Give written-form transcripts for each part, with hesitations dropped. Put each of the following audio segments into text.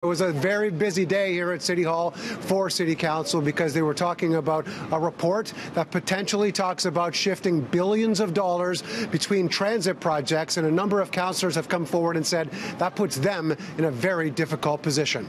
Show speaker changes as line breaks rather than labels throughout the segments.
It was a very busy day here at City Hall for City Council because they were talking about a report that potentially talks about shifting billions of dollars between transit projects, and a number of councillors have come forward and said that puts them in a very difficult position.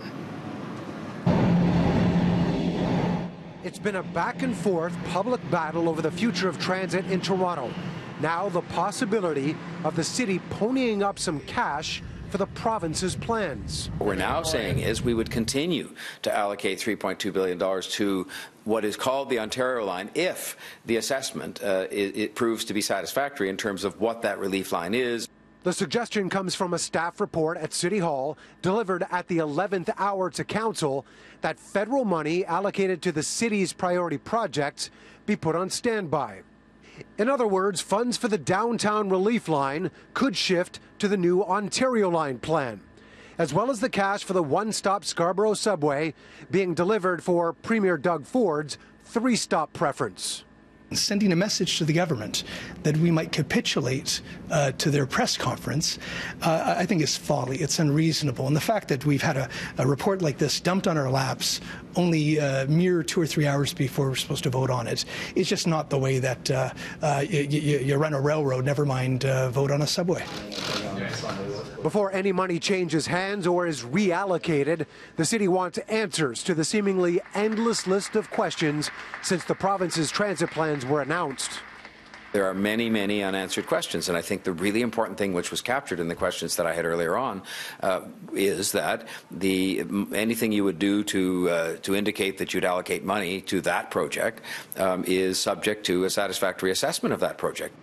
It's been a back and forth public battle over the future of transit in Toronto. Now the possibility of the city ponying up some cash for the province's plans.
What we're now saying is we would continue to allocate $3.2 billion to what is called the Ontario line if the assessment it proves to be satisfactory in terms of what that relief line is.
The suggestion comes from a staff report at City Hall delivered at the 11th hour to Council that federal money allocated to the city's priority projects be put on standby. In other words, funds for the downtown relief line could shift to the new Ontario line plan, as well as the cash for the one-stop Scarborough subway being delivered for Premier Doug Ford's three-stop preference.
Sending a message to the government that we might capitulate to their press conference, I think is folly. It's unreasonable. And the fact that we've had a report like this dumped on our laps only mere 2 or 3 hours before we're supposed to vote on it is just not the way that you run a railroad, never mind vote on a subway.
Before any money changes hands or is reallocated, the city wants answers to the seemingly endless list of questions since the province's transit plans were announced.
There are many, many unanswered questions, and I think the really important thing which was captured in the questions that I had earlier on is that anything you would do to indicate that you'd allocate money to that project is subject to a satisfactory assessment of that project.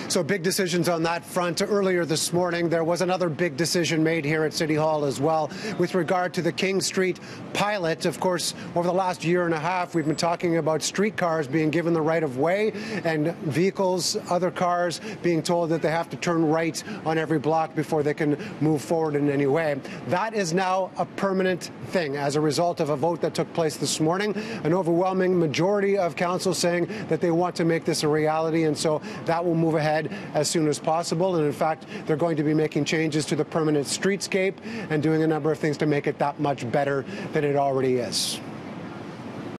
So big decisions on that front. Earlier this morning, there was another big decision made here at City Hall as well with regard to the King Street pilot. Of course, over the last year and a half, we've been talking about streetcars being given the right of way and vehicles, other cars, being told that they have to turn right on every block before they can move forward in any way. That is now a permanent thing as a result of a vote that took place this morning. An overwhelming majority of council saying that they want to make this a reality, and so that will move ahead as soon as possible. And in fact, they're going to be making changes to the permanent streetscape and doing a number of things to make it that much better than it already is.